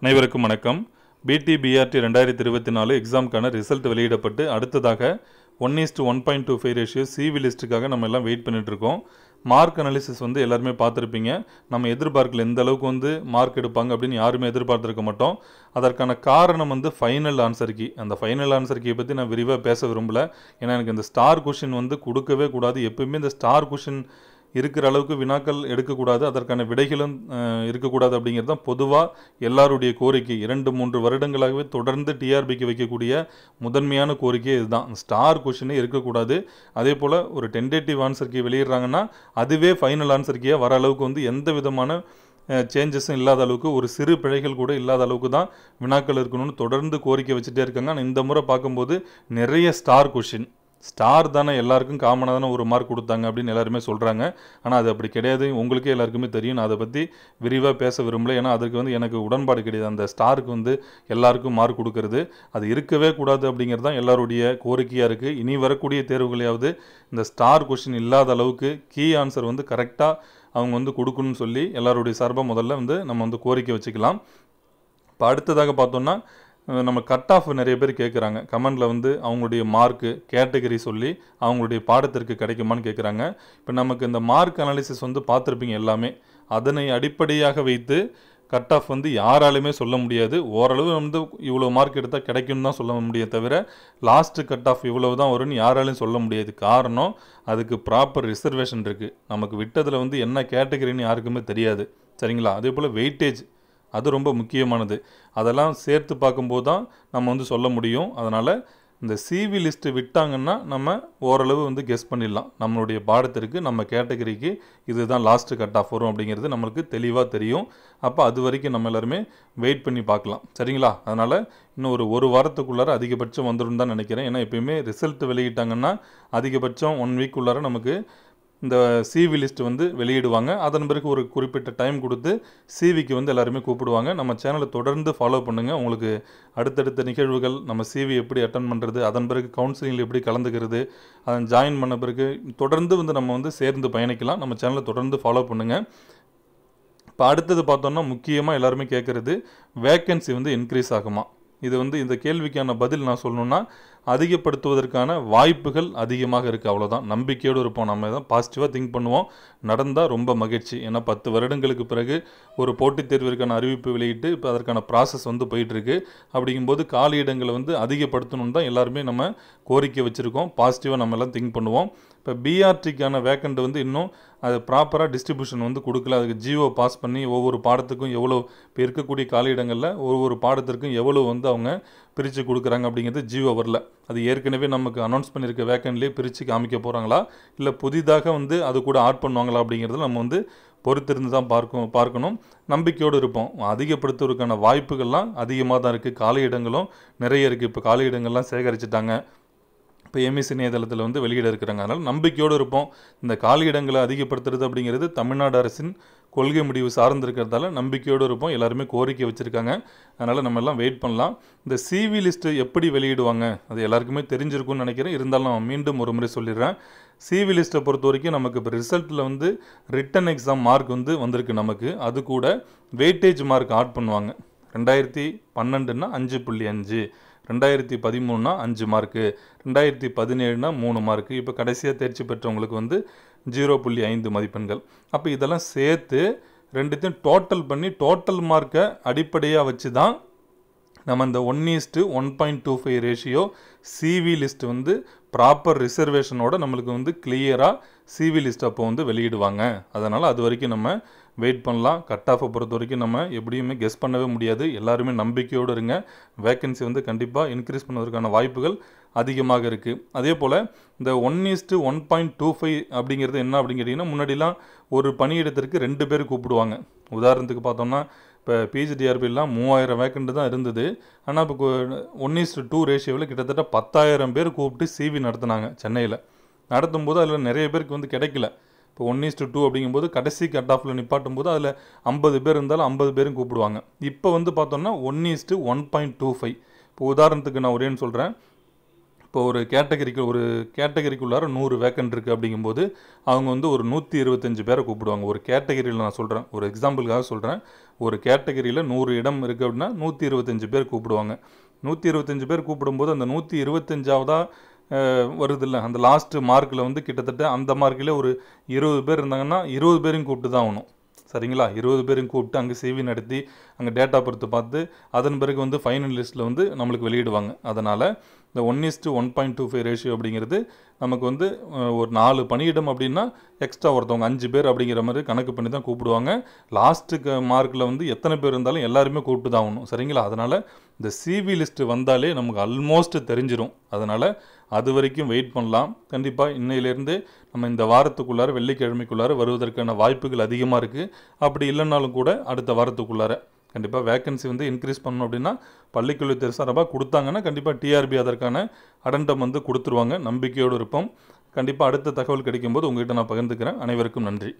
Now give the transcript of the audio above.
அனைவருக்கும் வணக்கம். பிடிபிஆர்டி 2024 எக்ஸாமுக்கான ரிசல்ட் வெளியிடப்பட்டு அடுத்ததாக 1:1.25 ரேஷியோ சிவி லிஸ்ட்டுக்காக நம்ம எல்லாம் வெயிட் பண்ணிட்டு இருக்கோம். மார்க் அனாலிசிஸ் எல்லாருமே பார்த்துருப்பீங்க. நம்ம எதிர்பார்க்கல எந்த அளவுக்கு மார்க் எடுப்பாங்க அப்படின்னு யாருமே எதிர்பார்த்துருக்க மாட்டோம். அதற்கான காரணம் ஃபைனல் ஆன்சர் கீ. அந்த ஃபைனல் ஆன்சர் கீயை பற்றி நான் விரிவாக பேச விரும்பல. ஏன்னா எனக்கு இந்த ஸ்டார் கொஷின் கொடுக்கவே கூடாது. எப்பயுமே இந்த ஸ்டார் கொஷின் இருக்கிற அளவுக்கு வினாக்கள் எடுக்கக்கூடாது, அதற்கான விடைகளும் இருக்கக்கூடாது அப்படிங்கிறது தான் பொதுவாக எல்லாருடைய கோரிக்கை. 2-3 வருடங்களாகவே தொடர்ந்து டிஆர்பிக்கு வைக்கக்கூடிய முதன்மையான கோரிக்கை இதுதான். ஸ்டார் கொஷினே இருக்கக்கூடாது. அதே போல் ஒரு டென்டேட்டிவ் ஆன்சர் கீ வெளியிடுறாங்கன்னா அதுவே ஃபைனல் ஆன்சர் கீயாக வர அளவுக்கு எந்த விதமான சேஞ்சஸும் இல்லாத அளவுக்கு, ஒரு சிறு பிழைகள் கூட இல்லாத அளவுக்கு தான் வினாக்கள் இருக்கணும்னு தொடர்ந்து கோரிக்கை வச்சுட்டே இருக்காங்க. ஆனால் இந்த முறை பார்க்கும்போது நிறைய ஸ்டார் கொஷின், ஸ்டார் தானே எல்லாருக்கும் காமனாக தானே ஒரு மார்க் கொடுத்தாங்க அப்படின்னு எல்லாருமே சொல்கிறாங்க. ஆனால் அது அப்படி கிடையாது. உங்களுக்கே எல்லாருக்குமே தெரியும். நான் அதை பற்றி விரிவாக பேச விரும்பல. ஏன்னா அதுக்கு எனக்கு உடன்பாடு கிடையாது. அந்த ஸ்டாருக்கு எல்லாருக்கும் மார்க் கொடுக்கறது அது இருக்கவே கூடாது அப்படிங்கிறது தான் எல்லாருடைய கோரிக்கையாக இருக்குது. இனி வரக்கூடிய தேர்வுகளையாவது இந்த ஸ்டார் கொஷின் இல்லாத அளவுக்கு கீ ஆன்சர் கரெக்டாக அவங்க கொடுக்கணும்னு சொல்லி எல்லாருடைய சார்பாக முதல்ல நம்ம கோரிக்கை வச்சுக்கலாம். இப்போ அடுத்ததாக பார்த்தோம்னா நம்ம கட் ஆஃப் நிறைய பேர் கேட்குறாங்க. கமெண்டில் அவங்களுடைய மார்க்கு கேட்டகரி சொல்லி அவங்களுடைய பாடத்திற்கு கிடைக்குமான்னு கேட்குறாங்க. இப்போ நமக்கு இந்த மார்க் அனாலிசிஸ் பார்த்துருப்பீங்க எல்லாமே. அதனை அடிப்படையாக வைத்து கட் ஆஃப் யாராலுமே சொல்ல முடியாது. ஓரளவு இவ்வளோ மார்க் எடுத்தால் கிடைக்கும்னு தான் சொல்ல முடியும் தவிர லாஸ்ட்டு கட் ஆஃப் இவ்வளவு தான் வரும்னு யாராலையும் சொல்ல முடியாது. காரணம் அதுக்கு ப்ராப்பர் ரிசர்வேஷன் இருக்குது. நமக்கு விட்டதில் என்ன கேட்டகரின்னு யாருக்குமே தெரியாது. சரிங்களா? அதே போல் வெயிட்டேஜ், அது ரொம்ப முக்கியமானது. அதெல்லாம் சேர்த்து பார்க்கும்போது தான் நம்ம சொல்ல முடியும். அதனால் இந்த சிவி லிஸ்ட்டு விட்டாங்கன்னா நம்ம ஓரளவு கெஸ் பண்ணிடலாம். நம்மளுடைய பாடத்திற்கு நம்ம கேட்டகரிக்கு இதுதான் லாஸ்ட்டு கட் ஆஃப் வரும் அப்படிங்கிறது நம்மளுக்கு தெளிவாக தெரியும். அப்போ அது வரைக்கும் நம்ம எல்லாருமே வெயிட் பண்ணி பார்க்கலாம். சரிங்களா? அதனால் இன்னும் ஒரு வாரத்துக்குள்ளார அதிகபட்சம் வந்துடும் தான் நினைக்கிறேன். ஏன்னா எப்பயுமே ரிசல்ட் வெளியிட்டாங்கன்னா அதிகபட்சம் 1 வீக் உள்ளார நமக்கு இந்த சிவி லிஸ்ட் வெளியிடுவாங்க. அதன் பிறகு ஒரு குறிப்பிட்ட டைம் கொடுத்து சிவிக்கு எல்லாருமே கூப்பிடுவாங்க. நம்ம சேனலை தொடர்ந்து ஃபாலோ பண்ணுங்கள். உங்களுக்கு அடுத்தடுத்த நிகழ்வுகள், நம்ம சிவி எப்படி அட்டன் பண்ணுறது, அதன் பிறகு கவுன்சிலிங்கில் எப்படி கலந்துக்கிறது, அதன் ஜாயின் பண்ண பிறகு தொடர்ந்து நம்ம சேர்ந்து பயணிக்கலாம். நம்ம சேனலை தொடர்ந்து ஃபாலோ பண்ணுங்கள். இப்போ அடுத்தது பார்த்தோம்னா முக்கியமாக எல்லாருமே கேட்குறது வேக்கன்சி இன்க்ரீஸ் ஆகுமா? இது இந்த கேள்விக்கான பதில் நான் சொல்லணுன்னா அதிகப்படுத்துவதற்கான வாய்ப்புகள் அதிகமாக இருக்குது. அவ்வளோதான். நம்பிக்கையோடு இருப்போம். நம்ம தான் பாசிட்டிவாக திங்க் பண்ணுவோம். நடந்தால் ரொம்ப மகிழ்ச்சி. ஏன்னா 10 வருடங்களுக்கு பிறகு ஒரு போட்டித் தேர்விற்கான அறிவிப்பு வெளியிட்டு இப்போ அதற்கான ப்ராசஸ் போயிட்டுருக்கு. அப்படிங்கும்போது காலி இடங்களை அதிகப்படுத்தணும்னு தான் எல்லாருமே நம்ம கோரிக்கை வச்சுருக்கோம். பாசிட்டிவாக நம்ம எல்லாம் திங்க் பண்ணுவோம். இப்போ பிஆர்டிக்கான வேக்கண்ட் இன்னும் அது ப்ராப்பராக டிஸ்ட்ரிபியூஷன் கொடுக்கல. அதுக்கு ஜிஓ பாஸ் பண்ணி ஒவ்வொரு பாடத்துக்கும் எவ்வளோ இப்போ இருக்கக்கூடிய காலியிடங்களில் ஒவ்வொரு பாடத்திற்கும் எவ்வளோ அவங்க பிரித்து கொடுக்குறாங்க அப்படிங்கிறது ஜிஓ வரல. அது ஏற்கனவே நமக்கு அனௌன்ஸ் பண்ணியிருக்க வேக்கண்ட்லேயே பிரித்து காமிக்க போகிறாங்களா, இல்லை புதிதாக அது கூட ஆட் பண்ணுவாங்களா அப்படிங்கிறது நம்ம பொறுத்திருந்து தான் பார்க்கணும். நம்பிக்கையோடு இருப்போம். அதிகப்படுத்துவதற்கான வாய்ப்புகள்லாம் அதிகமாக தான் இருக்குது. காலியிடங்களும் நிறைய இருக்குது. இப்போ காலியிடங்கள்லாம் சேகரிச்சிட்டாங்க. இப்போ எம்இசி இணையதளத்தில் வெளியிட இருக்கிறாங்க. அதனால் நம்பிக்கையோடு இருப்போம். இந்த காலியிடங்களை அதிகப்படுத்துறது அப்படிங்கிறது தமிழ்நாடு அரசின் கொள்கை முடிவு சார்ந்திருக்கிறதால நம்பிக்கையோடு இருப்போம். எல்லாருமே கோரிக்கை வச்சுருக்காங்க. அதனால் நம்ம எல்லாம் வெயிட் பண்ணலாம். இந்த சிவி லிஸ்ட்டு எப்படி வெளியிடுவாங்க அது எல்லாருக்குமே தெரிஞ்சிருக்கும்னு நினைக்கிறேன். இருந்தாலும் நான் மீண்டும் ஒரு முறை சொல்லிடுறேன். சிவி லிஸ்ட்டை பொறுத்த வரைக்கும் நமக்கு இப்போ ரிசல்ட்டில் ரிட்டன் எக்ஸாம் மார்க் வந்திருக்கு நமக்கு. அது கூட வெயிட்டேஜ் மார்க் ஆட் பண்ணுவாங்க. 2012ன்னா 5.5, 2013னா 5 மார்க்கு, 2017னா 3 மார்க்கு, இப்போ கடைசியாக தேர்ச்சி பெற்றவங்களுக்கு 0.5 மதிப்பெண்கள். அப்போ இதெல்லாம் சேர்த்து ரெண்டுத்தையும் டோட்டல் பண்ணி டோட்டல் மார்க்கை அடிப்படையாக வச்சு தான் நம்ம இந்த 1:1.25 ரேஷியோ சிவி லிஸ்ட் ப்ராப்பர் ரிசர்வேஷனோட நம்மளுக்கு கிளியராக சிவி லிஸ்ட் அப்போ வெளியிடுவாங்க. அதனால் அது வரைக்கும் நம்ம வெயிட் பண்ணலாம். கட் ஆஃபை பொறுத்த வரைக்கும் நம்ம எப்படியுமே கெஸ் பண்ணவே முடியாது. எல்லாருமே நம்பிக்கையோடு இருங்க. வேக்கன்சி கண்டிப்பாக இன்க்ரீஸ் பண்ணுவதற்கான வாய்ப்புகள் அதிகமாக இருக்குது. அதே போல் இந்த 1:1.25 அப்படிங்கிறது என்ன அப்படின்னு கேட்டிங்கன்னா, முன்னாடிலாம் ஒரு பணியிடத்திற்கு 2 பேர் கூப்பிடுவாங்க. உதாரணத்துக்கு பார்த்தோம்னா இப்போ பிஜிடிஆர்பிலாம் 3000 வேக்கண்ட் தான் இருந்தது. ஆனால் இப்போ 1:2 ரேஷியோவில் கிட்டத்தட்ட 10,000 பேர் கூப்பிட்டு சிவி நடத்தினாங்க சென்னையில். நடத்தும்போது அதில் நிறைய பேருக்கு கிடைக்கல. இப்போ 1:2 அப்படிங்கும்போது கடைசி கட் ஆஃபில் நிப்பாட்டும் போது அதில் 50 பேர் இருந்தாலும் 50 பேரும் கூப்பிடுவாங்க. இப்போ பார்த்தோம்னா 1:1.25. இப்போ உதாரணத்துக்கு நான் ஒரேன்னு சொல்கிறேன். இப்போ ஒரு கேட்டகரிக்குள்ளார 100 வேக்கண்ட் இருக்குது அப்படிங்கும்போது அவங்க ஒரு 125 பேரை கூப்பிடுவாங்க. ஒரு கேட்டகரியில் நான் சொல்கிறேன், ஒரு எக்ஸாம்பிளுக்காக சொல்கிறேன். ஒரு கேட்டகரியில் 100 இடம் இருக்குது அப்படின்னா 125 பேர் கூப்பிடுவாங்க. 125 பேர் கூப்பிடும்போது அந்த 125ஆவதாக வருதில்ல, அந்த லாஸ்ட்டு மார்க்கில் வந்து கிட்டத்தட்ட அந்த மார்க்கில் ஒரு 20 பேர் இருந்தாங்கன்னா 20 பேரையும் கூப்பிட்டு தான் ஆகணும். சரிங்களா? 20 பேரையும் கூப்பிட்டு அங்கே சிவி நடத்தி அங்கே டேட்டா பொறுத்து பார்த்து அதன் பிறகு வந்து ஃபைனல் லிஸ்ட்டில் வந்து நம்மளுக்கு வெளியிடுவாங்க. அதனால் இந்த 1:1.25 ரேஷியோ அப்படிங்கிறது நமக்கு வந்து ஒரு 4 பணியிடம் அப்படின்னா எக்ஸ்ட்ரா ஒருத்தவங்க 5 பேர் அப்படிங்கிற மாதிரி கணக்கு பண்ணி தான் கூப்பிடுவாங்க. லாஸ்ட்டுக்கு மார்க்கில் வந்து எத்தனை பேர் இருந்தாலும் எல்லாருமே கூப்பிட்டு தான் ஆகணும். சரிங்களா? அதனால் இந்த சிவி லிஸ்ட்டு வந்தாலே நமக்கு ஆல்மோஸ்ட் தெரிஞ்சிடும். அதனால் அது வரைக்கும் வெயிட் பண்ணலாம். கண்டிப்பாக இன்னையிலேருந்து நம்ம இந்த வாரத்துக்குள்ளார வெள்ளிக்கிழமைக்குள்ளார வருவதற்கான வாய்ப்புகள் அதிகமாக இருக்குது. அப்படி இல்லைனாலும் கூட அடுத்த வாரத்துக்குள்ளார கண்டிப்பாக வேக்கன்சி வந்து இன்க்ரீஸ் பண்ணணும் அப்படின்னா பள்ளிக்கல்வித்துறை சார்பாக கொடுத்தாங்கன்னா கண்டிப்பாக டிஆர்பி அதற்கான அடண்டம் வந்து கொடுத்துருவாங்க. நம்பிக்கையோடு இருப்போம். கண்டிப்பாக அடுத்த தகவல் கிடைக்கும்போது உங்கள்கிட்ட நான் பகிர்ந்துக்கிறேன். அனைவருக்கும் நன்றி.